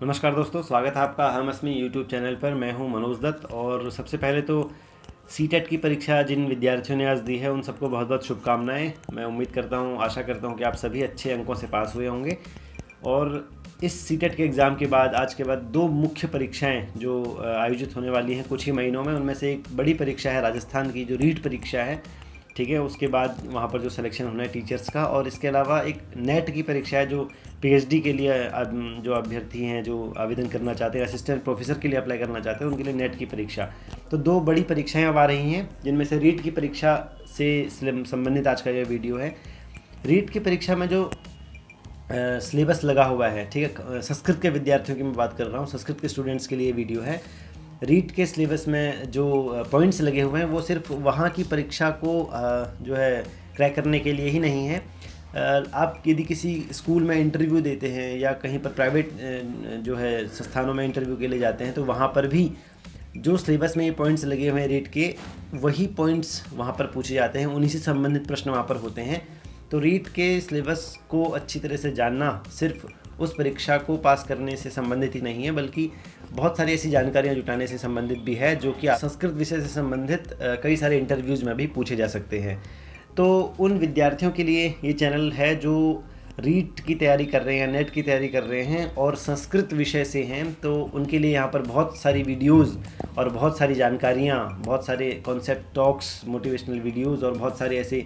नमस्कार दोस्तों, स्वागत है आपका हम अस्मी यूट्यूब चैनल पर। मैं हूं मनोज दत्त और सबसे पहले तो सीटेट की परीक्षा जिन विद्यार्थियों ने आज दी है उन सबको बहुत बहुत शुभकामनाएं। मैं उम्मीद करता हूं, आशा करता हूं कि आप सभी अच्छे अंकों से पास हुए होंगे। और इस सीटेट के एग्ज़ाम के बाद, आज के बाद, दो मुख्य परीक्षाएं जो आयोजित होने वाली हैं कुछ ही महीनों में। उनमें से एक बड़ी परीक्षा है राजस्थान की, जो रीट परीक्षा है, ठीक है। उसके बाद वहाँ पर जो सिलेक्शन होना है टीचर्स का, और इसके अलावा एक नेट की परीक्षा है जो पीएचडी के लिए जो अभ्यर्थी हैं, जो आवेदन करना चाहते हैं, असिस्टेंट प्रोफेसर के लिए अप्लाई करना चाहते हैं, उनके लिए नेट की परीक्षा। तो दो बड़ी परीक्षाएं अब आ रही हैं, जिनमें से रीट की परीक्षा से संबंधित आज का यह वीडियो है। रीट की परीक्षा में जो सिलेबस लगा हुआ है, ठीक है, संस्कृत के विद्यार्थियों की मैं बात कर रहा हूँ, संस्कृत के स्टूडेंट्स के लिए वीडियो है। रीट के सिलेबस में जो पॉइंट्स लगे हुए हैं वो सिर्फ वहाँ की परीक्षा को जो है क्रैक करने के लिए ही नहीं है। आप यदि किसी स्कूल में इंटरव्यू देते हैं या कहीं पर प्राइवेट जो है संस्थानों में इंटरव्यू के लिए जाते हैं, तो वहाँ पर भी जो सिलेबस में ये पॉइंट्स लगे हुए हैं रीट के, वही पॉइंट्स वहाँ पर पूछे जाते हैं, उन्हीं से संबंधित प्रश्न वहाँ पर होते हैं। तो रीट के सिलेबस को अच्छी तरह से जानना सिर्फ उस परीक्षा को पास करने से संबंधित ही नहीं है, बल्कि बहुत सारी ऐसी जानकारियाँ जुटाने से संबंधित भी है, जो कि संस्कृत विषय से संबंधित कई सारे इंटरव्यूज़ में भी पूछे जा सकते हैं। तो उन विद्यार्थियों के लिए ये चैनल है जो रीट की तैयारी कर रहे हैं, नेट की तैयारी कर रहे हैं और संस्कृत विषय से हैं, तो उनके लिए यहाँ पर बहुत सारी वीडियोज़ और बहुत सारी जानकारियाँ, बहुत सारे कॉन्सेप्ट टॉक्स, मोटिवेशनल वीडियोज़ और बहुत सारे ऐसे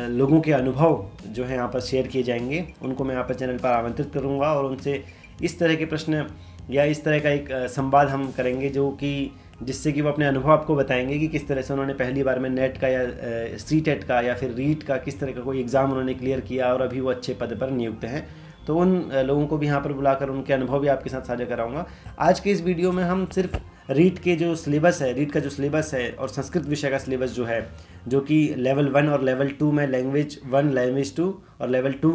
लोगों के अनुभव जो है यहाँ पर शेयर किए जाएंगे। उनको मैं यहाँ पर चैनल पर आमंत्रित करूँगा और उनसे इस तरह के प्रश्न या इस तरह का एक संवाद हम करेंगे, जो कि जिससे कि वो अपने अनुभव आपको बताएंगे कि किस तरह से उन्होंने पहली बार में नेट का या सीटेट का या फिर रीट का किस तरह का कोई एग्ज़ाम उन्होंने क्लियर किया और अभी वो अच्छे पद पर नियुक्त हैं। तो उन लोगों को भी यहाँ पर बुलाकर उनके अनुभव भी आपके साथ साझा कराऊंगा। आज के इस वीडियो में हम सिर्फ रीट के जो सिलेबस है, रीट का जो सिलेबस है और संस्कृत विषय का सिलेबस जो है, जो कि लेवल 1 और लेवल 2 में लैंग्वेज 1, लैंग्वेज 2 और लेवल 2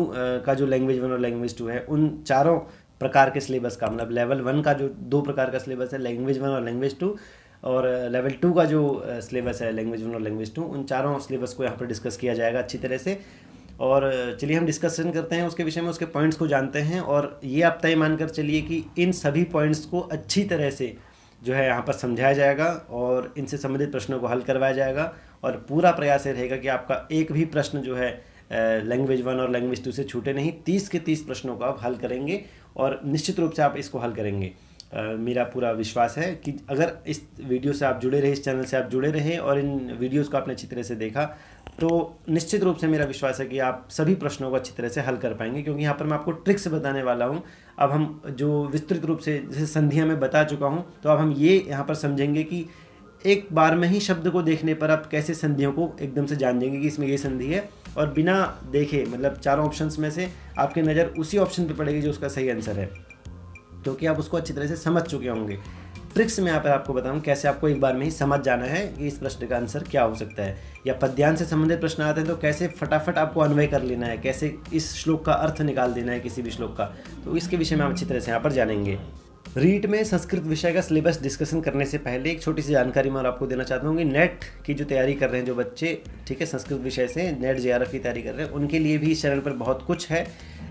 का जो लैंग्वेज 1 और लैंग्वेज 2 है, उन चारों प्रकार के सिलेबस का, मतलब लेवल 1 का जो 2 प्रकार का सिलेबस है, लैंग्वेज 1 और लैंग्वेज 2, और लेवल 2 का जो सिलेबस है, लैंग्वेज 1 और लैंग्वेज 2, उन चारों सिलेबस को यहाँ पर डिस्कस किया जाएगा अच्छी तरह से। और चलिए हम डिस्कशन करते हैं उसके विषय में, उसके पॉइंट्स को जानते हैं। और ये आप तय मानकर चलिए कि इन सभी पॉइंट्स को अच्छी तरह से जो है यहाँ पर समझाया जाएगा और इनसे संबंधित प्रश्नों को हल करवाया जाएगा। और पूरा प्रयास ये रहेगा कि आपका एक भी प्रश्न जो है लैंग्वेज 1 और लैंग्वेज 2 से छूटे नहीं। 30 के 30 प्रश्नों को आप हल करेंगे और निश्चित रूप से आप इसको हल करेंगे। मेरा पूरा विश्वास है कि अगर इस वीडियो से आप जुड़े रहे, इस चैनल से आप जुड़े रहे और इन वीडियोस को आपने अच्छी तरह से देखा, तो निश्चित रूप से मेरा विश्वास है कि आप सभी प्रश्नों को अच्छी तरह से हल कर पाएंगे, क्योंकि यहाँ पर मैं आपको ट्रिक्स बताने वाला हूँ। अब हम जो विस्तृत रूप से जैसे संधियाँ में बता चुका हूँ, तो अब हम ये यहाँ पर समझेंगे कि एक बार में ही शब्द को देखने पर आप कैसे संधियों को एकदम से जान देंगे कि इसमें ये संधि है, और बिना देखे, मतलब चारों ऑप्शंस में से आपकी नज़र उसी ऑप्शन पर पड़ेगी जो उसका सही आंसर है, क्योंकि आप उसको अच्छी तरह से समझ चुके होंगे। ट्रिक्स में यहाँ पर आपको बताऊँ कैसे आपको एक बार में ही समझ जाना है कि इस प्रश्न का आंसर क्या हो सकता है। या पद्यांश से संबंधित प्रश्न आते हैं तो कैसे फटाफट आपको अन्वय कर लेना है, कैसे इस श्लोक का अर्थ निकाल देना है किसी भी श्लोक का, तो इसके विषय में आप अच्छी तरह से यहाँ पर जानेंगे। रीट में संस्कृत विषय का सिलेबस डिस्कशन करने से पहले एक छोटी सी जानकारी मैं आपको देना चाहता हूँ कि नेट की जो तैयारी कर रहे हैं जो बच्चे, ठीक है, संस्कृत विषय से नेट जेआरएफ की तैयारी कर रहे हैं, उनके लिए भी इस चैनल पर बहुत कुछ है।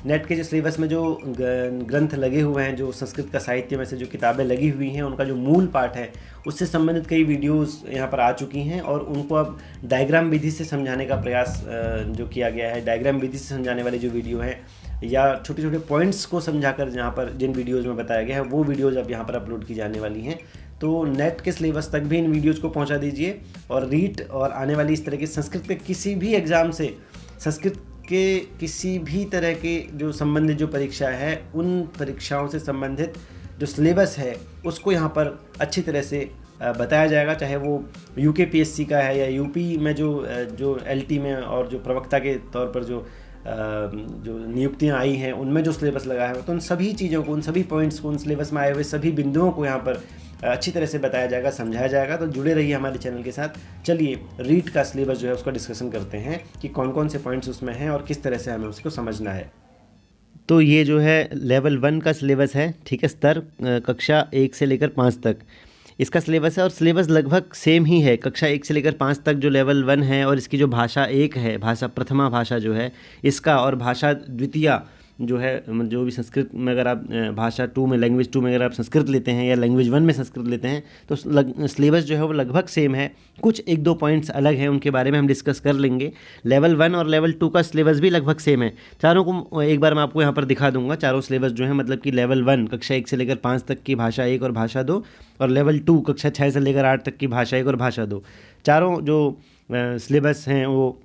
नेट के जो सिलेबस में जो ग्रंथ लगे हुए हैं, जो संस्कृत का साहित्य में से जो किताबें लगी हुई हैं, उनका जो मूल पाठ है उससे संबंधित कई वीडियोस यहाँ पर आ चुकी हैं और उनको अब डायग्राम विधि से समझाने का प्रयास जो किया गया है। डायग्राम विधि से समझाने वाली जो वीडियो हैं या छोटे छोटे पॉइंट्स को समझाकर जहाँ पर जिन वीडियोज़ में बताया गया है, वो वीडियोज़ अब यहाँ पर अपलोड की जाने वाली हैं। तो नेट के सिलेबस तक भी इन वीडियोज़ को पहुँचा दीजिए। और रीट और आने वाली इस तरह के संस्कृत के किसी भी एग्ज़ाम से, संस्कृत के किसी भी तरह के जो संबंधित जो परीक्षा है, उन परीक्षाओं से संबंधित जो सिलेबस है उसको यहाँ पर अच्छी तरह से बताया जाएगा, चाहे वो यूकेपीएससी का है या यूपी में जो एलटी में और जो प्रवक्ता के तौर पर जो नियुक्तियाँ आई हैं उनमें जो सिलेबस लगा है, तो उन सभी चीज़ों को, उन सभी पॉइंट्स को, उन सिलेबस में आए हुए सभी बिंदुओं को यहाँ पर अच्छी तरह से बताया जाएगा, समझाया जाएगा। तो जुड़े रहिए हमारे चैनल के साथ। चलिए रीट का सिलेबस जो है उसका डिस्कशन करते हैं कि कौन कौन से पॉइंट्स उसमें हैं और किस तरह से हमें उसको समझना है। तो ये जो है लेवल 1 का सिलेबस है, ठीक है, स्तर कक्षा 1 से लेकर 5 तक इसका सिलेबस है। और सिलेबस लगभग सेम ही है, कक्षा 1 से लेकर 5 तक जो लेवल 1 है और इसकी जो भाषा 1 है, भाषा प्रथमा भाषा जो है इसका, और भाषा द्वितीया जो है जो भी संस्कृत में अगर आप भाषा 2 में, लैंग्वेज 2 में अगर आप संस्कृत लेते हैं या लैंग्वेज 1 में संस्कृत लेते हैं तो सिलेबस जो है वो लगभग सेम है। कुछ 1-2 पॉइंट्स अलग हैं, उनके बारे में हम डिस्कस कर लेंगे। लेवल 1 और लेवल 2 का सिलेबस भी लगभग सेम है। चारों को एक बार मैं आपको यहाँ पर दिखा दूंगा। चारों सिलेबस जो है मतलब कि लेवल 1 कक्षा 1 से लेकर 5 तक की भाषा 1 और भाषा 2, और लेवल 2 कक्षा 6 से लेकर 8 तक की भाषा 1 और भाषा 2। चारों जो सिलेबस हैं वो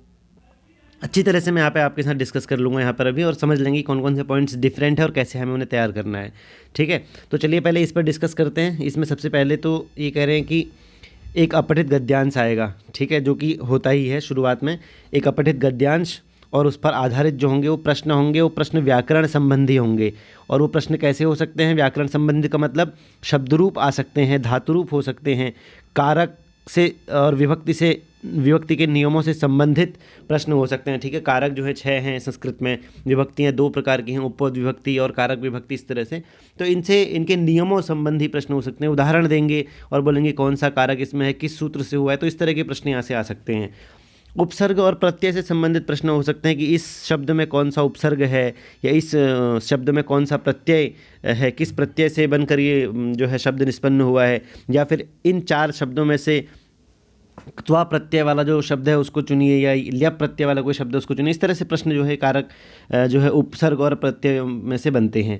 अच्छी तरह से मैं यहाँ पे आपके साथ डिस्कस कर लूँगा यहाँ पर अभी, और समझ लेंगे कौन कौन से पॉइंट्स डिफरेंट है और कैसे हमें उन्हें तैयार करना है। ठीक है, तो चलिए पहले इस पर डिस्कस करते हैं। इसमें सबसे पहले तो ये कह रहे हैं कि एक अपठित गद्यांश आएगा, ठीक है, जो कि होता ही है शुरुआत में। एक अपठित गद्यांश और उस पर आधारित जो होंगे वो प्रश्न व्याकरण संबंधी होंगे। और वो प्रश्न कैसे हो सकते हैं? व्याकरण संबंधी का मतलब शब्द रूप आ सकते हैं, धातु रूप हो सकते हैं, कारक से और विभक्ति के नियमों से संबंधित प्रश्न हो सकते हैं। ठीक है, कारक जो है 6 हैं संस्कृत में, विभक्तियाँ 2 प्रकार की हैं, उपपद विभक्ति और कारक विभक्ति, इस तरह से। तो इनसे इनके नियमों संबंधी प्रश्न हो सकते हैं। उदाहरण देंगे और बोलेंगे कौन सा कारक इसमें है, किस सूत्र से हुआ है। तो इस तरह के प्रश्न यहाँ से आ सकते हैं। उपसर्ग और प्रत्यय से संबंधित प्रश्न हो सकते हैं कि इस शब्द में कौन सा उपसर्ग है या इस शब्द में कौन सा प्रत्यय है, किस प्रत्यय से बनकर ये जो है शब्द निष्पन्न हुआ है, या फिर इन 4 शब्दों में से त्वा प्रत्यय वाला जो शब्द है उसको चुनिए या ल्यप प्रत्यय वाला कोई शब्द उसको चुनिए। इस तरह से प्रश्न जो है कारक जो है उपसर्ग और प्रत्यय में से बनते हैं।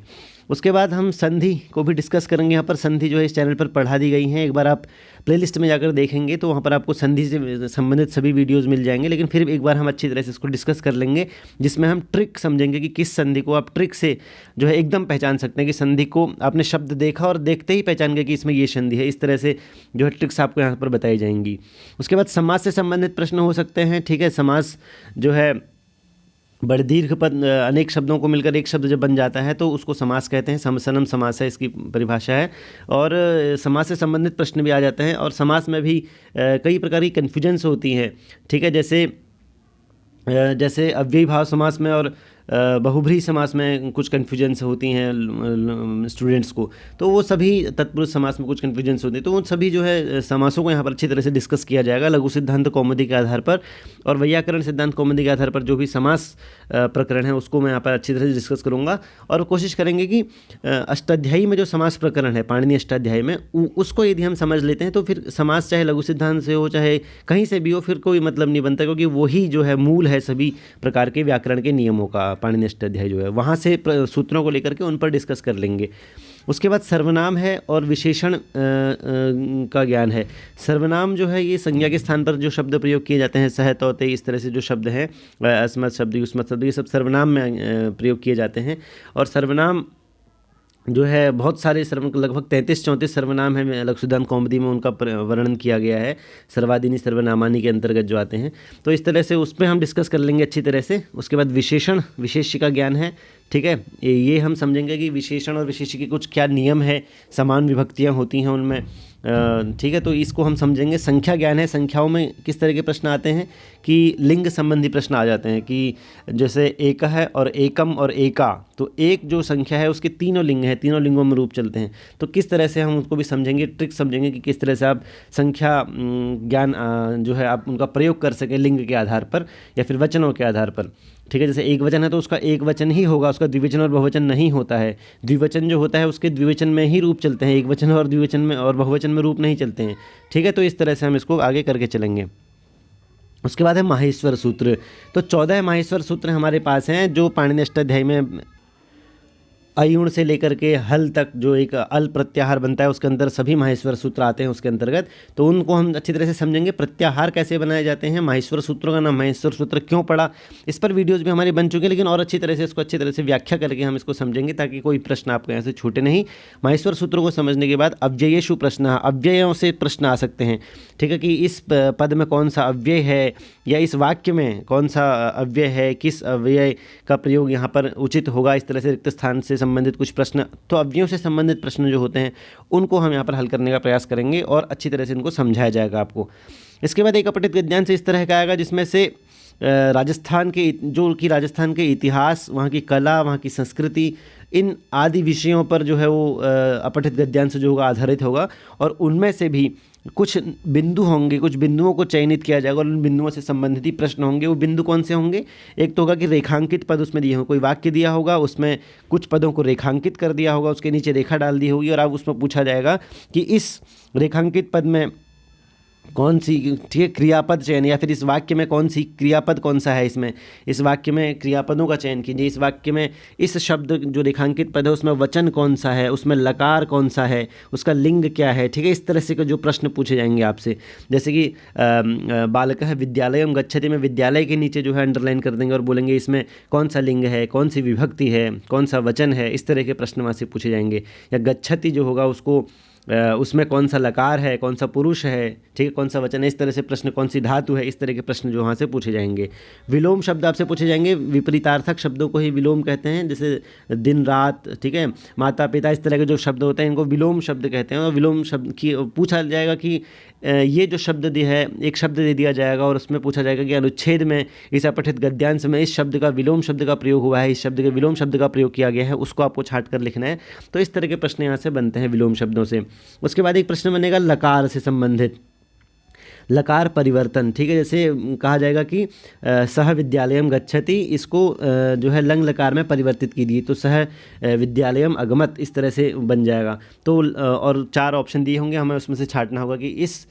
उसके बाद हम संधि को भी डिस्कस करेंगे। यहाँ पर संधि जो है इस चैनल पर पढ़ा दी गई हैं। एक बार आप प्लेलिस्ट में जाकर देखेंगे तो वहाँ पर आपको संधि से संबंधित सभी वीडियोज़ मिल जाएंगे, लेकिन फिर एक बार हम अच्छी तरह से इसको डिस्कस कर लेंगे, जिसमें हम ट्रिक समझेंगे कि किस संधि को आप ट्रिक से जो है एकदम पहचान सकते हैं कि संधि को आपने शब्द देखा और देखते ही पहचान गए कि इसमें ये संधि है। इस तरह से जो है ट्रिक्स आपको यहाँ पर बताई जाएंगी। उसके बाद समास से संबंधित प्रश्न हो सकते हैं। ठीक है, समास जो है बड़े दीर्घ पद अनेक शब्दों को मिलकर एक शब्द जब बन जाता है तो उसको समास कहते हैं। समसनम समास है इसकी परिभाषा है। और समास से संबंधित प्रश्न भी आ जाते हैं। और समास में भी कई प्रकार की कन्फ्यूजन्स होती हैं। ठीक है, जैसे अव्ययी भाव समास में और बहुब्रीहि समास में कुछ कन्फ्यूजन्स होती हैं स्टूडेंट्स को, तो वो सभी तत्पुरुष समास में कुछ कन्फ्यूजन्स होती हैं। तो वो सभी जो है समासों को यहाँ पर अच्छी तरह से डिस्कस किया जाएगा लघु सिद्धांत कौमुदी के आधार पर और वैयाकरण सिद्धांत कौमुदी के आधार पर। जो भी समास प्रकरण है उसको मैं यहाँ पर अच्छी तरह से डिस्कस करूँगा और कोशिश करेंगे कि अष्टाध्यायी में जो समास प्रकरण है पाणिनि अष्टाध्यायी में, उसको यदि हम समझ लेते हैं तो फिर समास चाहे लघु सिद्धांत से हो चाहे कहीं से भी हो, फिर कोई मतलब नहीं बनता, क्योंकि वही जो है मूल है सभी प्रकार के व्याकरण के नियमों का। पाणिनि अष्टाध्यायी जो है वहाँ से सूत्रों को लेकर के उन पर डिस्कस कर लेंगे। उसके बाद सर्वनाम है और विशेषण का ज्ञान है। सर्वनाम जो है ये संज्ञा के स्थान पर जो शब्द प्रयोग किए जाते हैं, सह तौते, इस तरह से जो शब्द हैं, अस्मत् शब्द, युष्मत् शब्द, ये सब सर्वनाम में प्रयोग किए जाते हैं। और सर्वनाम जो है बहुत सारे लगभग 33-34 सर्वनाम हैं लघु सिद्धांत कौमुदी में, उनका वर्णन किया गया है सर्वादीनी सर्वनामानी के अंतर्गत जो आते हैं। तो इस तरह से उस पर हम डिस्कस कर लेंगे अच्छी तरह से। उसके बाद विशेषण, विशेष्य का ज्ञान है। ठीक है, ये हम समझेंगे कि विशेषण और विशेष्य के कुछ क्या नियम है, समान विभक्तियाँ होती हैं उनमें। ठीक है, तो इसको हम समझेंगे। संख्या ज्ञान है, संख्याओं में किस तरह के प्रश्न आते हैं कि लिंग संबंधी प्रश्न आ जाते हैं कि जैसे एक है और एकम और एका, तो एक जो संख्या है उसके तीनों लिंग हैं, तीनों लिंगों में रूप चलते हैं। तो किस तरह से हम उसको भी समझेंगे, ट्रिक समझेंगे कि किस तरह से आप संख्या ज्ञान जो है आप उनका प्रयोग कर सकें लिंग के आधार पर या फिर वचनों के आधार पर। ठीक है, जैसे एक वचन है तो उसका एक वचन ही होगा, उसका द्विवचन और बहुवचन नहीं होता है। द्विवचन जो होता है उसके द्विवचन में ही रूप चलते हैं, एक वचन और द्विवचन में और बहुवचन में रूप नहीं चलते हैं। ठीक है, तो इस तरह से हम इसको आगे करके चलेंगे। उसके बाद है माहेश्वर सूत्र। तो 14 माहेश्वर सूत्र हमारे पास हैं जो पाणिनि अष्टाध्यायी में अयुण से लेकर के हल तक जो एक अल प्रत्याहार बनता है उसके अंदर सभी माहेश्वर सूत्र आते हैं उसके अंतर्गत। तो उनको हम अच्छी तरह से समझेंगे। प्रत्याहार कैसे बनाए जाते हैं, माहेश्वर सूत्रों का नाम माहेश्वर सूत्र क्यों पड़ा, इस पर वीडियोज़ भी हमारी बन चुके हैं, लेकिन और अच्छी तरह से इसको अच्छी तरह से व्याख्या करके हम इसको समझेंगे ताकि कोई प्रश्न आपको यहाँ से छूटे नहीं। माहेश्वर सूत्रों को समझने के बाद अव्ययेषु प्रश्न, अव्ययों से प्रश्न आ सकते हैं। ठीक है, कि इस पद में कौन सा अव्यय है या इस वाक्य में कौन सा अव्यय है, किस अव्यय का प्रयोग यहाँ पर उचित होगा, इस तरह से रिक्त स्थान से संबंधित कुछ प्रश्न। तो अव्ययों से संबंधित प्रश्न जो होते हैं उनको हम यहाँ पर हल करने का प्रयास करेंगे और अच्छी तरह से इनको समझाया जाएगा आपको। इसके बाद एक अपठित गद्यांश इस तरह का आएगा जिसमें से राजस्थान के राजस्थान के इतिहास, वहाँ की कला, वहाँ की संस्कृति, इन आदि विषयों पर जो है वो अपठित गद्यांश जो होगा आधारित होगा। और उनमें से भी कुछ बिंदु होंगे, कुछ बिंदुओं को चयनित किया जाएगा और उन बिंदुओं से संबंधित ही प्रश्न होंगे। वो बिंदु कौन से होंगे? एक तो होगा कि रेखांकित पद उसमें दिए हों, कोई वाक्य दिया होगा, उसमें कुछ पदों को रेखांकित कर दिया होगा, उसके नीचे रेखा डाल दी होगी और अब उसमें पूछा जाएगा कि इस रेखांकित पद में कौन सी, ठीक है, क्रियापद चयन, या फिर इस वाक्य में कौन सी क्रियापद कौन सा है, इसमें इस वाक्य में क्रियापदों का चयन कीजिए। इस वाक्य में इस शब्द जो रेखांकित पद है उसमें वचन कौन सा है, उसमें लकार कौन सा है, उसका लिंग क्या है, ठीक है। इस तरह से जो प्रश्न पूछे जाएंगे आपसे, जैसे कि बालकः विद्यालयं गच्छति में विद्यालय के नीचे जो है अंडरलाइन कर देंगे और बोलेंगे इसमें कौन सा लिंग है, कौन सी विभक्ति है, कौन सा वचन है। इस तरह के प्रश्न वहाँ से पूछे जाएंगे। या गच्छति जो होगा उसको उसमें कौन सा लकार है, कौन सा पुरुष है, ठीक है, कौन सा वचन है, इस तरह से प्रश्न, कौन सी धातु है, इस तरह के प्रश्न जो वहाँ से पूछे जाएंगे। विलोम शब्द आपसे पूछे जाएंगे, विपरीतार्थक शब्दों को ही विलोम कहते हैं, जैसे दिन रात, ठीक है, माता पिता, इस तरह के जो शब्द होते हैं इनको विलोम शब्द कहते हैं। और विलोम शब्द की पूछा जाएगा कि ये जो शब्द दिया है, एक शब्द दे दिया जाएगा और उसमें पूछा जाएगा कि अनुच्छेद में इस अपठित गद्यांश में इस शब्द का विलोम शब्द का प्रयोग हुआ है, इस शब्द के विलोम शब्द का प्रयोग किया गया है, उसको आपको छांट कर लिखना है। तो इस तरह के प्रश्न यहाँ से बनते हैं विलोम शब्दों से। उसके बाद एक प्रश्न बनेगा लकार से संबंधित, लकार परिवर्तन, ठीक है। जैसे कहा जाएगा कि सह विद्यालयम गच्छति, इसको जो है लंग लकार में परिवर्तित कीजिए, तो सह विद्यालयम अगमत, इस तरह से बन जाएगा। तो और 4 ऑप्शन दिए होंगे, हमें उसमें से छांटना होगा कि इस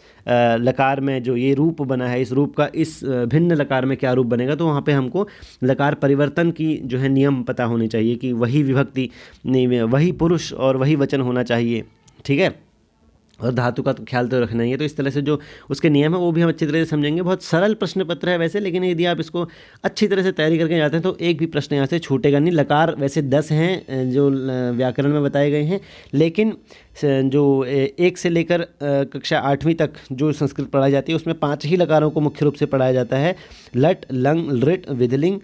लकार में जो ये रूप बना है, इस रूप का इस भिन्न लकार में क्या रूप बनेगा। तो वहाँ पे हमको लकार परिवर्तन की जो है नियम पता होने चाहिए कि वही विभक्ति, वही पुरुष और वही वचन होना चाहिए, ठीक है। और धातु का तो ख्याल तो रखना ही है। तो इस तरह से जो उसके नियम है वो भी हम अच्छी तरह से समझेंगे। बहुत सरल प्रश्न पत्र है वैसे, लेकिन यदि आप इसको अच्छी तरह से तैयारी करके जाते हैं तो एक भी प्रश्न यहाँ से छूटेगा नहीं। लकार वैसे 10 हैं जो व्याकरण में बताए गए हैं, लेकिन जो 1 से लेकर कक्षा 8वीं तक जो संस्कृत पढ़ाई जाती है उसमें 5 ही लकारों को मुख्य रूप से पढ़ाया जाता है। लट, लंग, लृट, विधिलिंग,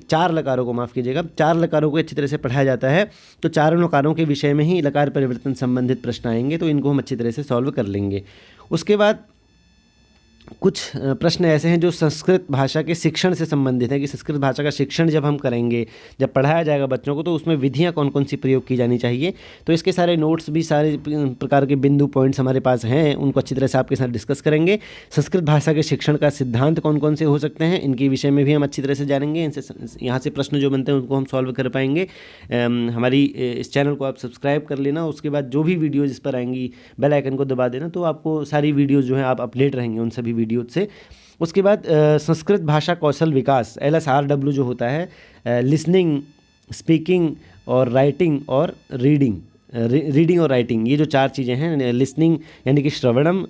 4 लकारों को, माफ़ कीजिएगा, 4 लकारों को अच्छी तरह से पढ़ाया जाता है। तो 4 लकारों के विषय में ही लकार परिवर्तन संबंधित प्रश्न आएंगे, तो इनको हम अच्छी तरह से सॉल्व कर लेंगे। उसके बाद कुछ प्रश्न ऐसे हैं जो संस्कृत भाषा के शिक्षण से संबंधित हैं कि संस्कृत भाषा का शिक्षण जब हम करेंगे, जब पढ़ाया जाएगा बच्चों को, तो उसमें विधियां कौन कौन सी प्रयोग की जानी चाहिए। तो इसके सारे नोट्स भी, सारे प्रकार के बिंदु पॉइंट्स हमारे पास हैं, उनको अच्छी तरह से आपके साथ डिस्कस करेंगे। संस्कृत भाषा के शिक्षण का सिद्धांत कौन कौन से हो सकते हैं, इनके विषय में भी हम अच्छी तरह से जानेंगे। इनसे यहाँ से प्रश्न जो बनते हैं उनको हम सॉल्व कर पाएंगे। हमारी इस चैनल को आप सब्सक्राइब कर लेना। उसके बाद जो भी वीडियोज़ इस पर आएंगी बेल आइकन को दबा देना, तो आपको सारी वीडियोज़ जो हैं आप अपडेट रहेंगे उन सभी वीडियो से। उसके बाद संस्कृत भाषा कौशल विकास, LSRW जो होता है, लिसनिंग, स्पीकिंग और राइटिंग और रीडिंग और राइटिंग, ये जो 4 चीज़ें हैं, लिसनिंग यानी कि श्रवणम,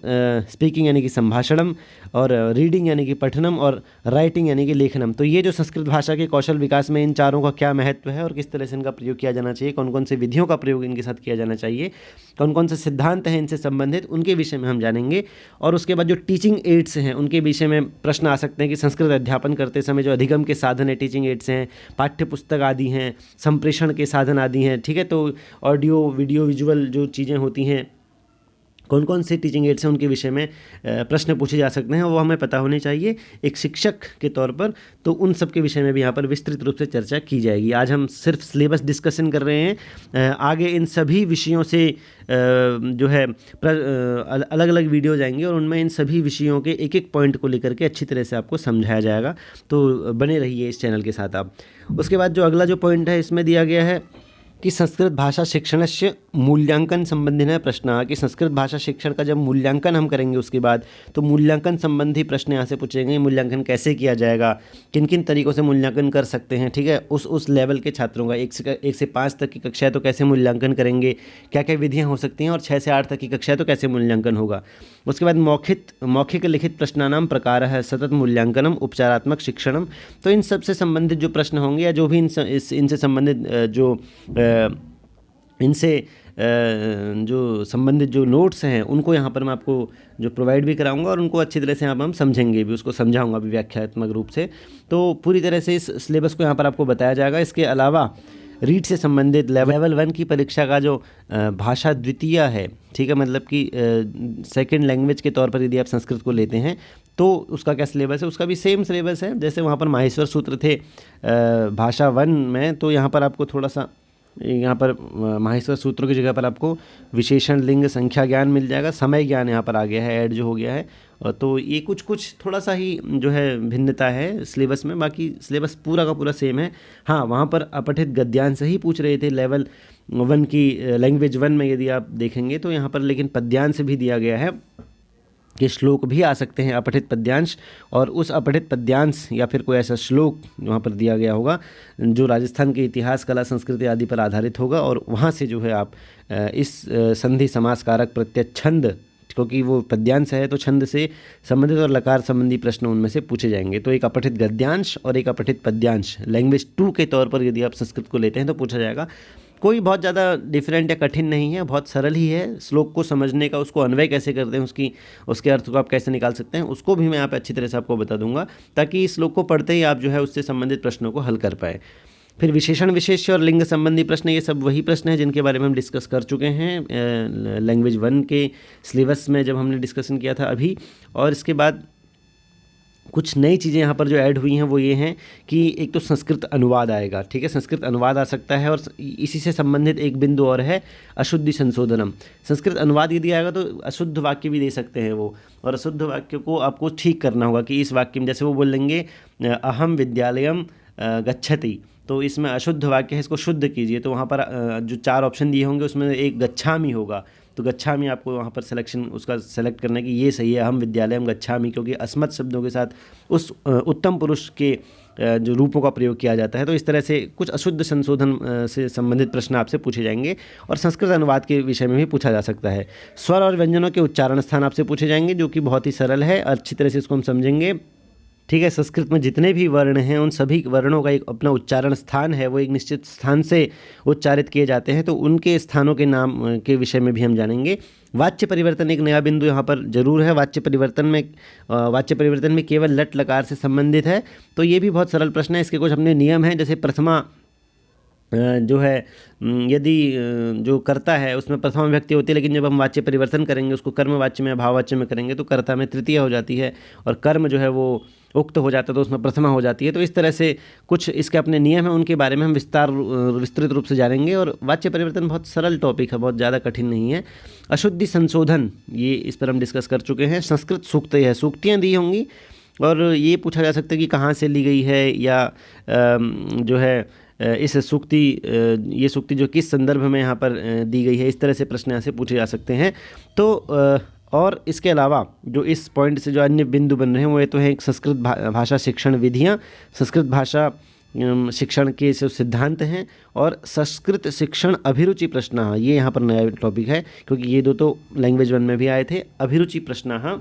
स्पीकिंग यानी कि संभाषणम, और रीडिंग यानी कि पठनम, और राइटिंग यानी कि लेखनम। तो ये जो संस्कृत भाषा के कौशल विकास में इन चारों का क्या महत्व है और किस तरह से इनका प्रयोग किया जाना चाहिए, कौन कौन से विधियों का प्रयोग इनके साथ किया जाना चाहिए, कौन कौन से सिद्धांत हैं इनसे संबंधित, उनके विषय में हम जानेंगे। और उसके बाद जो टीचिंग एड्स हैं उनके विषय में प्रश्न आ सकते हैं कि संस्कृत अध्यापन करते समय जो अधिगम के साधन है, टीचिंग एड्स हैं, पाठ्य पुस्तक आदि हैं, संप्रेषण के साधन आदि हैं, ठीक है। तो ऑडियो, वीडियो, विजुअल जो चीज़ें होती हैं, कौन कौन से टीचिंग एड्स हैं, उनके विषय में प्रश्न पूछे जा सकते हैं, वो हमें पता होने चाहिए एक शिक्षक के तौर पर। तो उन सब के विषय में भी यहाँ पर विस्तृत रूप से चर्चा की जाएगी। आज हम सिर्फ सिलेबस डिस्कशन कर रहे हैं, आगे इन सभी विषयों से जो है अलग अलग वीडियोज आएंगे और उनमें इन सभी विषयों के एक एक पॉइंट को लेकर के अच्छी तरह से आपको समझाया जाएगा। तो बने रहिए इस चैनल के साथ आप। उसके बाद जो अगला जो पॉइंट है इसमें दिया गया है कि संस्कृत भाषा शिक्षणस्य मूल्यांकन संबंधी प्रश्न, कि संस्कृत भाषा शिक्षण का जब मूल्यांकन हम करेंगे उसके बाद तो मूल्यांकन संबंधी प्रश्न यहाँ से पूछेंगे। मूल्यांकन कैसे किया जाएगा, किन किन तरीक़ों से मूल्यांकन कर सकते हैं, ठीक है। उस लेवल के छात्रों का 1 से 5 तक की कक्षा है तो कैसे मूल्यांकन करेंगे, क्या क्या विधियाँ हो सकती हैं, और 6 से 8 तक की कक्षा है तो कैसे मूल्यांकन होगा। उसके बाद मौखिक लिखित प्रश्नानाम प्रकार है, सतत मूल्यांकनम, उपचारात्मक शिक्षणम। तो इन सब से संबंधित जो प्रश्न होंगे या जो भी इनसे संबंधित जो संबंधित जो नोट्स हैं उनको यहाँ पर मैं आपको जो प्रोवाइड भी कराऊंगा और उनको अच्छी तरह से यहाँ पर हम समझेंगे भी, उसको समझाऊंगा भी व्याख्यात्मक रूप से। तो पूरी तरह से इस सिलेबस को यहाँ पर आपको बताया जाएगा। इसके अलावा रीड से संबंधित लेवल 1 की परीक्षा का जो भाषा द्वितीय है, ठीक है, मतलब कि सेकंड लैंग्वेज के तौर पर यदि आप संस्कृत को लेते हैं तो उसका क्या सिलेबस है, उसका भी सेम सिलेबस है। जैसे वहाँ पर माहेश्वर सूत्र थे भाषा 1 में, तो यहाँ पर आपको थोड़ा सा यहाँ पर माहेश्वर सूत्रों की जगह पर आपको विशेषण लिंग संख्या ज्ञान मिल जाएगा, समय ज्ञान यहाँ पर आ गया है, ऐड जो हो गया है। तो ये कुछ थोड़ा सा ही जो है भिन्नता है सिलेबस में, बाकी सिलेबस पूरा का पूरा सेम है। हाँ, वहाँ पर अपठित गद्यांश ही पूछ रहे थे लेवल 1 की लैंग्वेज 1 में यदि आप देखेंगे तो यहाँ पर लेकिन पद्यांश भी दिया गया है कि श्लोक भी आ सकते हैं अपठित पद्यांश, और उस अपठित पद्यांश या फिर कोई ऐसा श्लोक वहाँ पर दिया गया होगा जो राजस्थान के इतिहास, कला, संस्कृति आदि पर आधारित होगा, और वहाँ से जो है आप इस संधि समास कारक प्रत्यय छंद, क्योंकि वो पद्यांश है तो छंद से संबंधित और लकार संबंधी प्रश्न उनमें से पूछे जाएंगे। तो एक अपठित गद्यांश और एक अपठित पद्यांश लैंग्वेज 2 के तौर पर यदि आप संस्कृत को लेते हैं तो पूछा जाएगा। कोई बहुत ज़्यादा डिफरेंट या कठिन नहीं है, बहुत सरल ही है। श्लोक को समझने का, उसको अन्वय कैसे करते हैं, उसके अर्थ को आप कैसे निकाल सकते हैं, उसको भी मैं यहाँ पे अच्छी तरह से आपको बता दूंगा, ताकि इस श्लोक को पढ़ते ही आप जो है उससे संबंधित प्रश्नों को हल कर पाए। फिर विशेषण, विशेष्य और लिंग संबंधी प्रश्न, ये सब वही प्रश्न हैं जिनके बारे में हम डिस्कस कर चुके हैं लैंग्वेज 1 के सिलेबस में जब हमने डिस्कशन किया था अभी। और इसके बाद कुछ नई चीज़ें यहाँ पर जो ऐड हुई हैं वो ये हैं कि एक तो संस्कृत अनुवाद आएगा, ठीक है, संस्कृत अनुवाद आ सकता है, और इसी से संबंधित एक बिंदु और है अशुद्धि संशोधनम। संस्कृत अनुवाद यदि आएगा तो अशुद्ध वाक्य भी दे सकते हैं वो, और अशुद्ध वाक्य को आपको ठीक करना होगा कि इस वाक्य में, जैसे वो बोलेंगे अहम विद्यालयम गच्छति, तो इसमें अशुद्ध वाक्य है, इसको शुद्ध कीजिए। तो वहाँ पर जो 4 ऑप्शन दिए होंगे उसमें एक गच्छामि होगा, तो गच्छामि आपको वहाँ पर सिलेक्शन उसका सेलेक्ट करना है कि ये सही है, अहम विद्यालयम गच्छामि, क्योंकि अस्मत् शब्दों के साथ उस उत्तम पुरुष के जो रूपों का प्रयोग किया जाता है। तो इस तरह से कुछ अशुद्ध संशोधन से संबंधित प्रश्न आपसे पूछे जाएंगे, और संस्कृत अनुवाद के विषय में भी पूछा जा सकता है। स्वर और व्यंजनों के उच्चारण स्थान आपसे पूछे जाएंगे, जो कि बहुत ही सरल है, अच्छी तरह से इसको हम समझेंगे, ठीक है। संस्कृत में जितने भी वर्ण हैं उन सभी वर्णों का एक अपना उच्चारण स्थान है, वो एक निश्चित स्थान से उच्चारित किए जाते हैं, तो उनके स्थानों के नाम के विषय में भी हम जानेंगे। वाच्य परिवर्तन एक नया बिंदु यहाँ पर जरूर है। वाच्य परिवर्तन में केवल लट लकार से संबंधित है, तो ये भी बहुत सरल प्रश्न है। इसके कुछ अपने नियम हैं, जैसे प्रथमा जो है यदि जो कर्ता है उसमें प्रथमा विभक्ति होती है, लेकिन जब हम वाच्य परिवर्तन करेंगे उसको कर्मवाच्य में, भाववाच्य में करेंगे तो कर्ता में तृतीय हो जाती है, और कर्म जो है वो उक्त हो जाता है तो उसमें प्रथमा हो जाती है। तो इस तरह से कुछ इसके अपने नियम हैं, उनके बारे में हम विस्तृत रूप से जानेंगे। और वाच्य परिवर्तन बहुत सरल टॉपिक है, बहुत ज़्यादा कठिन नहीं है। अशुद्धि संशोधन, ये इस पर हम डिस्कस कर चुके हैं। संस्कृत सूक्त है, सूक्तियाँ दी होंगी, और ये पूछा जा सकता है कि कहाँ से ली गई है, या जो है इस सूक्ति, ये सूक्ति जो किस संदर्भ में यहाँ पर दी गई है, इस तरह से प्रश्न यहाँ से पूछे जा सकते हैं। तो और इसके अलावा जो इस पॉइंट से जो अन्य बिंदु बन रहे हैं वो ये तो है संस्कृत भाषा शिक्षण विधियाँ, संस्कृत भाषा शिक्षण के जो सिद्धांत हैं, और संस्कृत शिक्षण अभिरुचि प्रश्न, ये यहाँ पर नया टॉपिक है, क्योंकि ये दो तो लैंग्वेज 1 में भी आए थे। अभिरुचि प्रश्न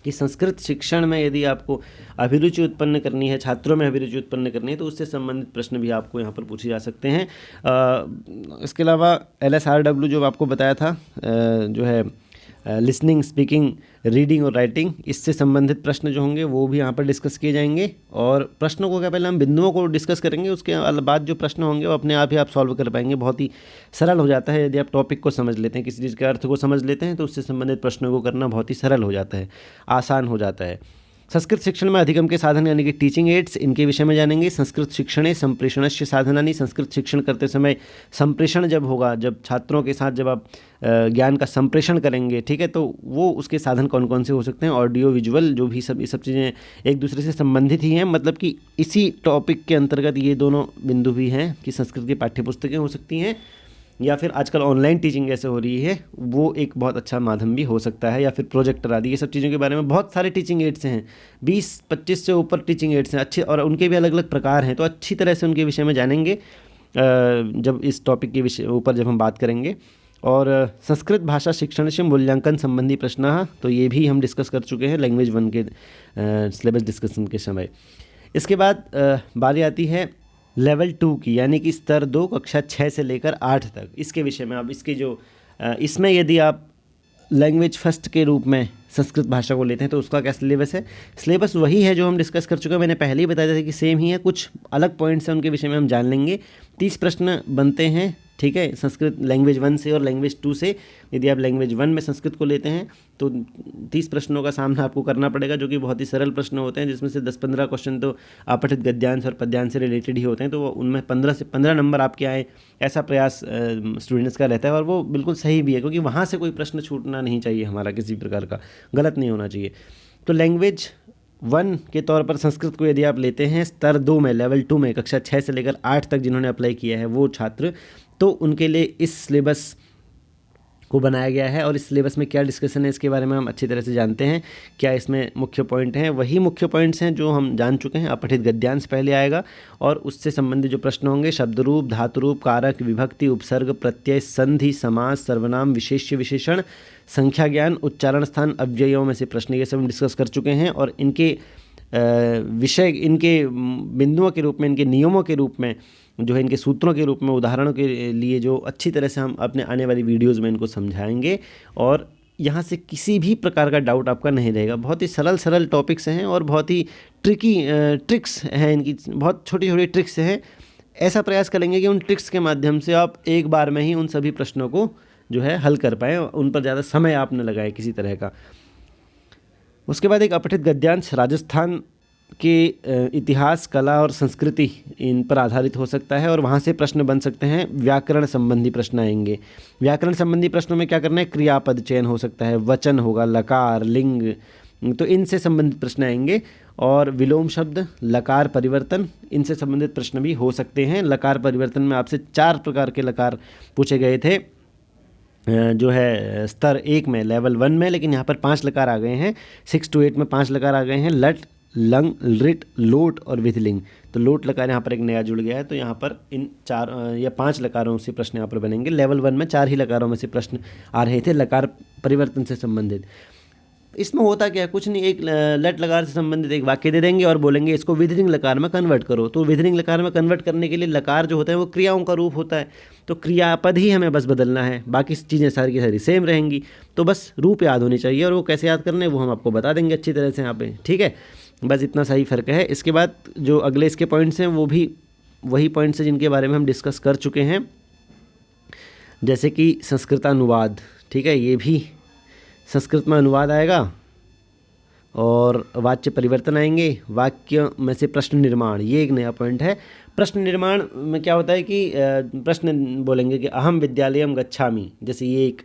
कि संस्कृत शिक्षण में यदि आपको अभिरुचि उत्पन्न करनी है, छात्रों में अभिरुचि उत्पन्न करनी है, तो उससे संबंधित प्रश्न भी आपको यहाँ पर पूछे जा सकते हैं। इसके अलावा LSRW जो आपको बताया था, जो है लिसनिंग, स्पीकिंग, रीडिंग और राइटिंग, इससे संबंधित प्रश्न जो होंगे वो भी यहाँ पर डिस्कस किए जाएंगे। और प्रश्नों को क्या, पहले हम बिंदुओं को डिस्कस करेंगे, उसके बाद जो प्रश्न होंगे वो अपने आप ही आप सॉल्व कर पाएंगे। बहुत ही सरल हो जाता है यदि आप टॉपिक को समझ लेते हैं, किसी चीज़ के अर्थ को समझ लेते हैं, तो उससे संबंधित प्रश्नों को करना बहुत ही सरल हो जाता है, आसान हो जाता है। संस्कृत शिक्षण में अधिगम के साधन यानी कि टीचिंग एड्स, इनके विषय में जानेंगे। संस्कृत शिक्षणे संप्रेषणस्य साधनानि, संस्कृत शिक्षण करते समय संप्रेषण जब होगा, जब छात्रों के साथ जब आप ज्ञान का संप्रेषण करेंगे, ठीक है, तो वो उसके साधन कौन कौन से हो सकते हैं। ऑडियो विजुअल, जो भी ये सब चीज़ें एक दूसरे से संबंधित ही हैं, मतलब कि इसी टॉपिक के अंतर्गत ये दोनों बिंदु भी हैं कि संस्कृत की पाठ्यपुस्तकें हो सकती हैं, या फिर आजकल ऑनलाइन टीचिंग जैसे हो रही है वो एक बहुत अच्छा माध्यम भी हो सकता है, या फिर प्रोजेक्टर आदि, ये सब चीज़ों के बारे में बहुत सारे टीचिंग एड्स हैं, 20-25 से ऊपर टीचिंग एड्स हैं अच्छे, और उनके भी अलग अलग प्रकार हैं। तो अच्छी तरह से उनके विषय में जानेंगे जब इस टॉपिक के विषय ऊपर जब हम बात करेंगे। और संस्कृत भाषा शिक्षण से मूल्यांकन संबंधी प्रश्न, तो ये भी हम डिस्कस कर चुके हैं लैंग्वेज 1 के सिलेबस डिस्कशन के समय। इसके बाद बारी आती है लेवल 2 की, यानी कि स्तर 2 कक्षा 6 से लेकर 8 तक। इसके विषय में अब इसके जो इसमें यदि आप लैंग्वेज फर्स्ट के रूप में संस्कृत भाषा को लेते हैं तो उसका क्या सिलेबस है। सिलेबस वही है जो हम डिस्कस कर चुके हैं, मैंने पहले ही बताया था कि सेम ही है, कुछ अलग पॉइंट्स हैं उनके विषय में हम जान लेंगे। 30 प्रश्न बनते हैं ठीक है, संस्कृत लैंग्वेज 1 से और लैंग्वेज 2 से। यदि आप लैंग्वेज 1 में संस्कृत को लेते हैं तो 30 प्रश्नों का सामना आपको करना पड़ेगा, जो कि बहुत ही सरल प्रश्न होते हैं, जिसमें से 10-15 क्वेश्चन तो अपठित गद्यांश और पद्यांश से रिलेटेड ही होते हैं। तो उनमें 15 नंबर आपके आए, ऐसा प्रयास स्टूडेंट्स का रहता है, और वो बिल्कुल सही भी है, क्योंकि वहाँ से कोई प्रश्न छूटना नहीं चाहिए हमारा, किसी प्रकार का गलत नहीं होना चाहिए। तो लैंग्वेज 1 के तौर पर संस्कृत को यदि आप लेते हैं स्तर 2 में, लेवल 2 में, कक्षा 6 से लेकर 8 तक जिन्होंने अप्लाई किया है वो छात्र, तो उनके लिए इस सिलेबस को बनाया गया है। और इस सिलेबस में क्या डिस्कशन है इसके बारे में हम अच्छी तरह से जानते हैं। क्या इसमें मुख्य पॉइंट हैं, वही मुख्य पॉइंट्स हैं जो हम जान चुके हैं। अपठित गद्यांश पहले आएगा और उससे संबंधित जो प्रश्न होंगे, शब्द रूप, धातु रूप, कारक, विभक्ति, उपसर्ग, प्रत्यय, संधि, समास, सर्वनाम, विशेष्य, विशेषण, संख्या ज्ञान, उच्चारण स्थान, अव्ययों में से प्रश्न, ये सब हम डिस्कस कर चुके हैं। और इनके विषय, इनके बिंदुओं के रूप में, इनके नियमों के रूप में, जो है इनके सूत्रों के रूप में, उदाहरणों के लिए जो अच्छी तरह से हम अपने आने वाली वीडियोज़ में इनको समझाएंगे, और यहाँ से किसी भी प्रकार का डाउट आपका नहीं रहेगा। बहुत ही सरल टॉपिक्स हैं और बहुत ही ट्रिक्स हैं, इनकी बहुत छोटी छोटी ट्रिक्स हैं। ऐसा प्रयास करेंगे कि उन ट्रिक्स के माध्यम से आप एक बार में ही उन सभी प्रश्नों को जो है हल कर पाएँ, उन पर ज़्यादा समय आप न लगाएं किसी तरह का। उसके बाद एक अपठित गद्यांश राजस्थान के इतिहास, कला और संस्कृति, इन पर आधारित हो सकता है, और वहाँ से प्रश्न बन सकते हैं। व्याकरण संबंधी प्रश्न आएंगे। व्याकरण संबंधी प्रश्नों में क्या करना है, क्रियापद चयन हो सकता है, वचन होगा, लकार, लिंग, तो इनसे संबंधित प्रश्न आएंगे। और विलोम शब्द, लकार परिवर्तन, इनसे संबंधित प्रश्न भी हो सकते हैं। लकार परिवर्तन में आपसे 4 प्रकार के लकार पूछे गए थे जो है स्तर 1 में, लेवल 1 में, लेकिन यहाँ पर 5 लकार आ गए हैं। 6 to 8 में 5 लकार आ गए हैं, लट, लंग, लिट, लोट और विधलिंग। तो लोट लकार यहाँ पर एक नया जुड़ गया है। तो यहाँ पर इन 4 या 5 लकारों से प्रश्न यहाँ पर बनेंगे। लेवल 1 में 4 ही लकारों में से प्रश्न आ रहे थे लकार परिवर्तन से संबंधित। इसमें होता क्या है, कुछ नहीं, एक लट लकार से संबंधित एक वाक्य दे देंगे और बोलेंगे इसको विधिलिंग लकार में कन्वर्ट करो। तो विधिलिंग लकार में कन्वर्ट करने के लिए लकार जो होता है वो क्रियाओं का रूप होता है, तो क्रियापद ही हमें बस बदलना है, बाकी चीज़ें सारी की सारी सेम रहेंगी। तो बस रूप याद होनी चाहिए, और वो कैसे याद करने वो हम आपको बता देंगे अच्छी तरह से यहाँ पे, ठीक है। बस इतना सही फ़र्क है। इसके बाद जो अगले इसके पॉइंट्स हैं वो भी वही पॉइंट्स हैं जिनके बारे में हम डिस्कस कर चुके हैं, जैसे कि संस्कृतानुवाद, ठीक है, ये भी संस्कृत में अनुवाद आएगा, और वाच्य परिवर्तन आएंगे। वाक्य में से प्रश्न निर्माण, ये एक नया पॉइंट है। प्रश्न निर्माण में क्या होता है कि प्रश्न बोलेंगे कि अहम विद्यालयम गच्छामि, जैसे ये एक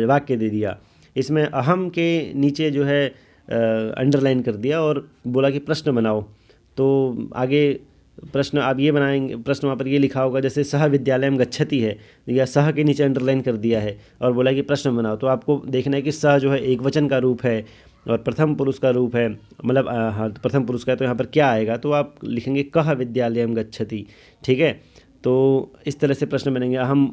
वाक्य दे दिया, इसमें अहम के नीचे जो है अंडरलाइन कर दिया और बोला कि प्रश्न बनाओ। तो आगे प्रश्न आप ये बनाएंगे, प्रश्न वहाँ पर ये लिखा होगा, जैसे सह विद्यालयम गच्छति है, या सह के नीचे अंडरलाइन कर दिया है और बोला कि प्रश्न बनाओ। तो आपको देखना है कि सह जो है एक वचन का रूप है और प्रथम पुरुष का रूप है, मतलब हाँ प्रथम पुरुष का है, तो यहाँ पर क्या आएगा, तो आप लिखेंगे कह विद्यालयम गच्छति, ठीक है। तो इस तरह से प्रश्न बनेंगे। अहम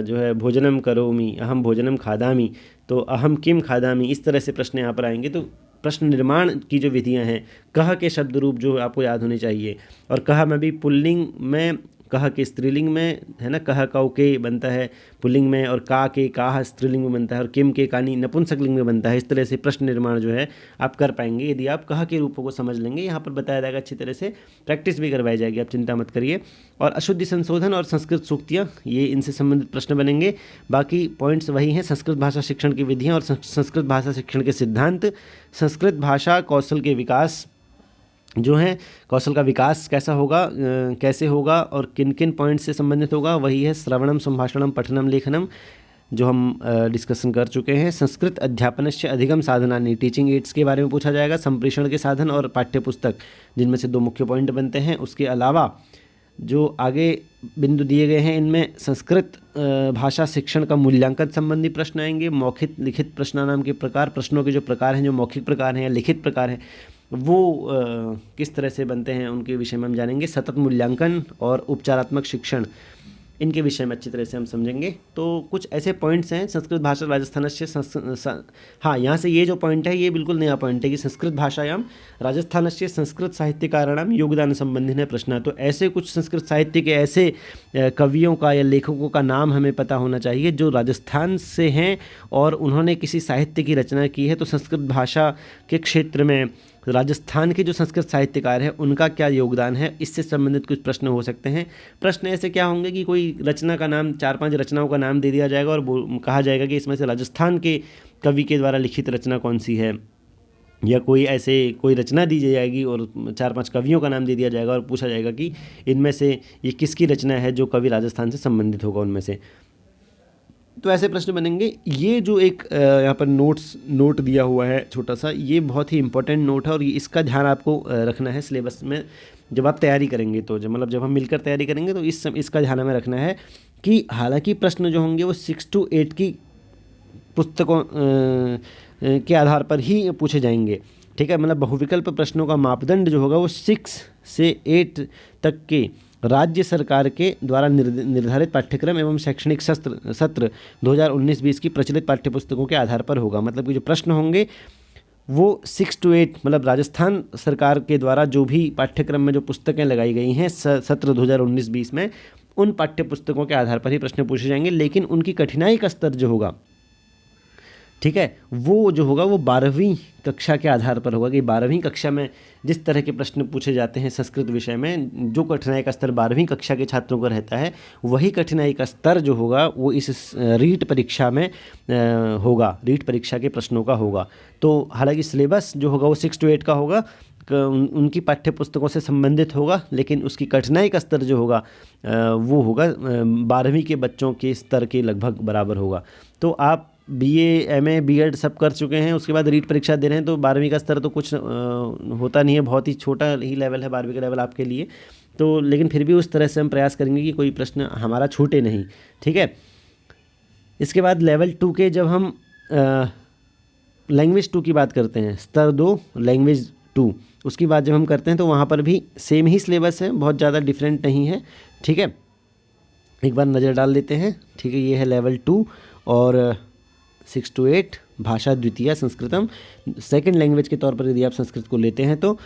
जो है भोजनम करोमि, अहम भोजनम खादामि, तो अहम किम खादामि, इस तरह से प्रश्न यहाँ पर आएंगे। तो प्रश्न निर्माण की जो विधियाँ हैं, कह के शब्द रूप जो आपको याद होने चाहिए, और कह में भी पुल्लिंग में, कह के स्त्रीलिंग में है ना, कह कौ के बनता है पुल्लिंग में, और का के काह स्त्रीलिंग में बनता है, और किम के कानी नपुंसकलिंग में बनता है। इस तरह से प्रश्न निर्माण जो है आप कर पाएंगे यदि आप कह के रूपों को समझ लेंगे। यहाँ पर बताया जाएगा अच्छी तरह से, प्रैक्टिस भी करवाई जाएगी, आप चिंता मत करिए। और अशुद्धि संशोधन और संस्कृत सूक्तियाँ, ये इनसे संबंधित प्रश्न बनेंगे। बाकी पॉइंट्स वही हैं, संस्कृत भाषा शिक्षण की विधियाँ और संस्कृत भाषा शिक्षण के सिद्धांत, संस्कृत भाषा कौशल के विकास जो है, कौशल का विकास कैसा होगा, कैसे होगा और किन किन पॉइंट से संबंधित होगा, वही है श्रवणम, संभाषणम, पठनम, लेखनम, जो हम डिस्कशन कर चुके हैं। संस्कृत अध्यापनस्य अधिगम साधनानि, टीचिंग एड्स के बारे में पूछा जाएगा, संप्रेषण के साधन और पाठ्यपुस्तक, जिनमें से 2 मुख्य पॉइंट बनते हैं। उसके अलावा जो आगे बिंदु दिए गए हैं, इनमें संस्कृत भाषा शिक्षण का मूल्यांकन संबंधी प्रश्न आएंगे। मौखिक लिखित प्रश्नानाम के प्रकार, प्रश्नों के जो प्रकार हैं, जो मौखिक प्रकार हैं या लिखित प्रकार हैं, वो किस तरह से बनते हैं उनके विषय में हम जानेंगे। सतत मूल्यांकन और उपचारात्मक शिक्षण, इनके विषय में अच्छी तरह से हम समझेंगे। तो कुछ ऐसे पॉइंट्स हैं संस्कृत भाषा राजस्थान से हाँ, यहाँ से ये जो पॉइंट है ये बिल्कुल नया पॉइंट है कि संस्कृत भाषायां राजस्थान से संस्कृत साहित्यकाराणाम योगदान संबंधी है प्रश्न। तो ऐसे कुछ संस्कृत साहित्य के ऐसे कवियों का या लेखकों का नाम हमें पता होना चाहिए जो राजस्थान से हैं और उन्होंने किसी साहित्य की रचना की है। तो संस्कृत भाषा के क्षेत्र में राजस्थान के जो संस्कृत साहित्यकार हैं उनका क्या योगदान है, इससे संबंधित कुछ प्रश्न हो सकते हैं। प्रश्न ऐसे क्या होंगे कि कोई रचना का नाम, 4-5 रचनाओं का नाम दे दिया जाएगा और कहा जाएगा कि इसमें से राजस्थान के कवि के द्वारा लिखित रचना कौन सी है, या कोई रचना दी जाएगी और 4-5 कवियों का नाम दे दिया जाएगा और पूछा जाएगा कि इनमें से ये किसकी रचना है जो कवि राजस्थान से संबंधित होगा उनमें से। तो ऐसे प्रश्न बनेंगे। ये जो एक यहाँ पर नोट दिया हुआ है छोटा सा, ये बहुत ही इंपॉर्टेंट नोट है और इसका ध्यान आपको रखना है सिलेबस में जब आप तैयारी करेंगे। तो जब हम मिलकर तैयारी करेंगे तो इसका ध्यान हमें रखना है कि हालांकि प्रश्न जो होंगे वो 6 to 8 की पुस्तकों के आधार पर ही पूछे जाएंगे, ठीक है। मतलब बहुविकल्प प्रश्नों का मापदंड जो होगा वो 6 से 8 तक के राज्य सरकार के द्वारा निर्धारित पाठ्यक्रम एवं शैक्षणिक सत्र 2019-20 की प्रचलित पाठ्यपुस्तकों के आधार पर होगा। मतलब कि जो प्रश्न होंगे वो 6 to 8 मतलब राजस्थान सरकार के द्वारा जो भी पाठ्यक्रम में जो पुस्तकें लगाई गई हैं सत्र 2019-20 में, उन पाठ्यपुस्तकों के आधार पर ही प्रश्न पूछे जाएंगे। लेकिन उनकी कठिनाई का स्तर जो होगा, ठीक है, वो जो होगा वो 12वीं कक्षा के आधार पर होगा कि 12वीं कक्षा में जिस तरह के प्रश्न पूछे जाते हैं संस्कृत विषय में, जो कठिनाई का स्तर 12वीं कक्षा के छात्रों को रहता है, वही कठिनाई का स्तर जो होगा वो इस रीट परीक्षा में होगा, रीट परीक्षा के प्रश्नों का होगा। तो हालांकि सिलेबस जो होगा वो 6 to 8 का होगा, उनकी पाठ्यपुस्तकों से संबंधित होगा, लेकिन उसकी कठिनाई का स्तर जो होगा वो होगा 12वीं के बच्चों के स्तर के लगभग बराबर होगा। तो आप BA, MA, B.Ed सब कर चुके हैं, उसके बाद रीट परीक्षा दे रहे हैं, तो 12वीं का स्तर तो कुछ होता नहीं है, बहुत ही छोटा ही लेवल है 12वीं का लेवल आपके लिए। तो लेकिन फिर भी उस तरह से हम प्रयास करेंगे कि कोई प्रश्न हमारा छूटे नहीं, ठीक है। इसके बाद लेवल 2 के जब हम लैंग्वेज 2 की बात करते हैं, स्तर 2 लैंग्वेज 2, उसकी बात जब हम करते हैं तो वहाँ पर भी सेम ही सिलेबस है, बहुत ज़्यादा डिफरेंट नहीं है, ठीक है। एक बार नज़र डाल लेते हैं, ठीक है। ये है लेवल 2 और 6 to 8 भाषा द्वितीय संस्कृतम, सेकंड लैंग्वेज के तौर पर यदि आप संस्कृत को लेते हैं तो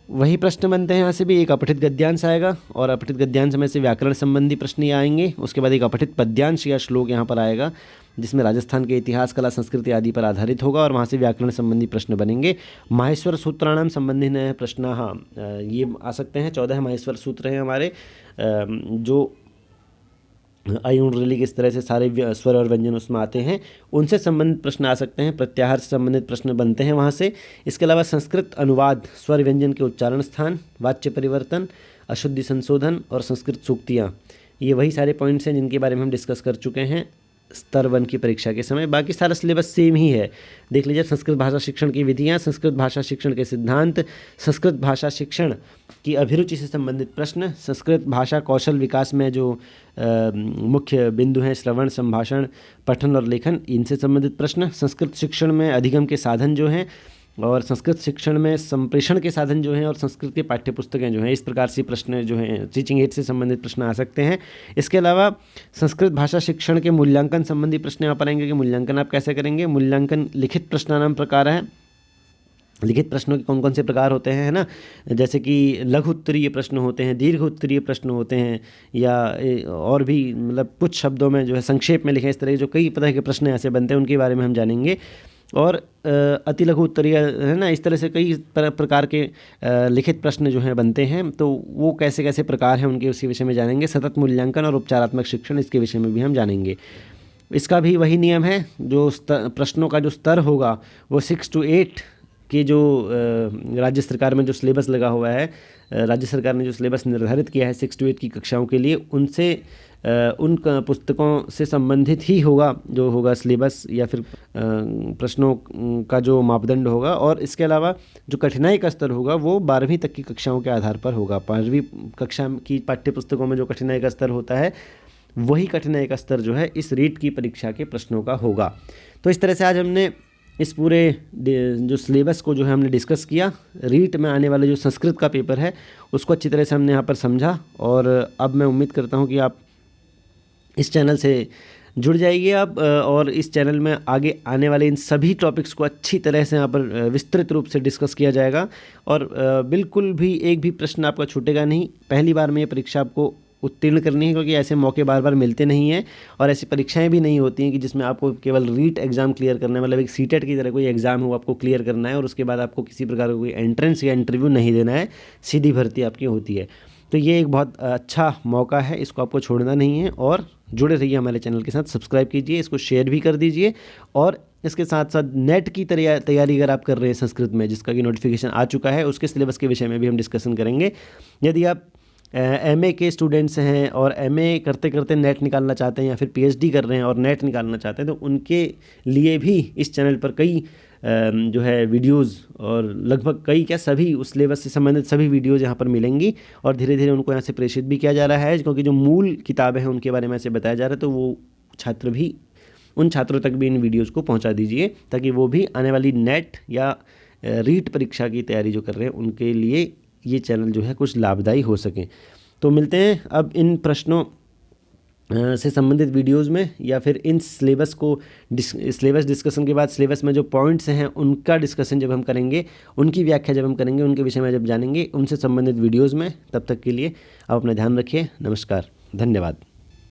वही प्रश्न बनते हैं। यहाँ से भी एक अपठित गद्यांश आएगा और अपठित गद्यांश में से व्याकरण संबंधी प्रश्न ही आएंगे। उसके बाद एक अपठित पद्यांश या श्लोक यहाँ पर आएगा जिसमें राजस्थान के इतिहास, कला, संस्कृति आदि पर आधारित होगा और वहाँ से व्याकरण संबंधी प्रश्न बनेंगे। माहेश्वर सूत्राणाम संबंधी नए प्रश्न, हाँ ये आ सकते हैं। 14 माहेश्वर सूत्र हैं हमारे, जो अयुण रली किस तरह से सारे स्वर और व्यंजन उसमें आते हैं, उनसे संबंधित प्रश्न आ सकते हैं। प्रत्याहार से संबंधित प्रश्न बनते हैं वहाँ से। इसके अलावा संस्कृत अनुवाद, स्वर व्यंजन के उच्चारण स्थान, वाच्य परिवर्तन, अशुद्धि संशोधन और संस्कृत सूक्तियाँ, ये वही सारे पॉइंट्स हैं जिनके बारे में हम डिस्कस कर चुके हैं स्तर 1 की परीक्षा के समय। बाकी सारा सिलेबस सेम ही है, देख लीजिए। संस्कृत भाषा शिक्षण की विधियाँ, संस्कृत भाषा शिक्षण के सिद्धांत, संस्कृत भाषा शिक्षण की अभिरुचि से संबंधित प्रश्न, संस्कृत भाषा कौशल विकास में जो मुख्य बिंदु हैं श्रवण, संभाषण, पठन और लेखन, इनसे संबंधित प्रश्न, संस्कृत शिक्षण में अधिगम के साधन जो हैं और संस्कृत शिक्षण में संप्रेषण के साधन जो हैं और संस्कृत के पाठ्यपुस्तकें जो हैं, इस प्रकार से प्रश्न जो हैं टीचिंग एड से संबंधित प्रश्न आ सकते हैं। इसके अलावा संस्कृत भाषा शिक्षण के मूल्यांकन संबंधी प्रश्न यहाँ पर आएंगे कि मूल्यांकन आप कैसे करेंगे। मूल्यांकन लिखित प्रश्नानाम प्रकार है, लिखित प्रश्नों के कौन कौन से प्रकार होते हैं, है ना, जैसे कि लघु उत्तरीय प्रश्न होते हैं, दीर्घ उत्तरीय प्रश्न होते हैं, या और भी मतलब कुछ शब्दों में जो है संक्षेप में लिखें, इस तरह के जो कई तरह के प्रश्न ऐसे बनते हैं उनके बारे में हम जानेंगे। और अति लघु उत्तरीय, है ना, इस तरह से कई प्रकार के लिखित प्रश्न जो हैं बनते हैं, तो वो कैसे कैसे प्रकार हैं उनके उसी विषय में जानेंगे। सतत मूल्यांकन और उपचारात्मक शिक्षण, इसके विषय में भी हम जानेंगे। इसका भी वही नियम है, जो प्रश्नों का जो स्तर होगा वो 6 to 8 कि जो राज्य सरकार में जो सिलेबस लगा हुआ है, राज्य सरकार ने जो सिलेबस निर्धारित किया है 6 to 8 की कक्षाओं के लिए, उनसे उन पुस्तकों से संबंधित ही होगा जो होगा सिलेबस या फिर प्रश्नों का जो मापदंड होगा। और इसके अलावा जो कठिनाई का स्तर होगा वो 12वीं तक की कक्षाओं के आधार पर होगा। 12वीं कक्षा की पाठ्यपुस्तकों में जो कठिनाई का स्तर होता है वही कठिनाई का स्तर जो है इस रीट की परीक्षा के प्रश्नों का होगा। तो इस तरह से आज हमने इस पूरे जो सिलेबस को जो है हमने डिस्कस किया। रीट में आने वाले जो संस्कृत का पेपर है उसको अच्छी तरह से हमने यहाँ पर समझा, और अब मैं उम्मीद करता हूँ कि आप इस चैनल से जुड़ जाइए आप, और इस चैनल में आगे आने वाले इन सभी टॉपिक्स को अच्छी तरह से यहाँ पर विस्तृत रूप से डिस्कस किया जाएगा, और बिल्कुल भी एक भी प्रश्न आपका छूटेगा नहीं। पहली बार में ये परीक्षा आपको उत्तीर्ण करनी है, क्योंकि ऐसे मौके बार बार मिलते नहीं हैं और ऐसी परीक्षाएं भी नहीं होती हैं कि जिसमें आपको केवल रीट एग्ज़ाम क्लियर करना है, मतलब एक सीटेट की तरह कोई एग्ज़ाम हो आपको क्लियर करना है और उसके बाद आपको किसी प्रकार का कोई एंट्रेंस या इंटरव्यू नहीं देना है, सीधी भर्ती आपकी होती है। तो ये एक बहुत अच्छा मौका है, इसको आपको छोड़ना नहीं है और जुड़े रहिए हमारे चैनल के साथ, सब्सक्राइब कीजिए, इसको शेयर भी कर दीजिए। और इसके साथ साथ नेट की तैयारी अगर आप कर रहे हैं संस्कृत में, जिसका कि नोटिफिकेशन आ चुका है, उसके सिलेबस के विषय में भी हम डिस्कशन करेंगे। यदि आप एमए के स्टूडेंट्स हैं और एमए करते करते नेट निकालना चाहते हैं या फिर पीएचडी कर रहे हैं और नेट निकालना चाहते हैं, तो उनके लिए भी इस चैनल पर कई जो है वीडियोस और लगभग कई क्या सभी उस सिलेबस से संबंधित सभी वीडियोस यहाँ पर मिलेंगी और धीरे धीरे उनको यहाँ से प्रेषित भी किया जा रहा है, क्योंकि जो मूल किताबें हैं उनके बारे में ऐसे बताया जा रहा है। तो वो छात्र भी, उन छात्रों तक भी इन वीडियोज़ को पहुँचा दीजिए, ताकि वो भी आने वाली नेट या रीट परीक्षा की तैयारी जो कर रहे हैं उनके लिए ये चैनल जो है कुछ लाभदायी हो सके। तो मिलते हैं अब इन प्रश्नों से संबंधित वीडियोस में, या फिर इन सिलेबस डिस्कशन के बाद सिलेबस में जो पॉइंट्स हैं उनका डिस्कशन जब हम करेंगे, उनकी व्याख्या जब हम करेंगे, उनके विषय में जब जानेंगे, उनसे संबंधित वीडियोस में। तब तक के लिए आप अपना ध्यान रखिए। नमस्कार, धन्यवाद।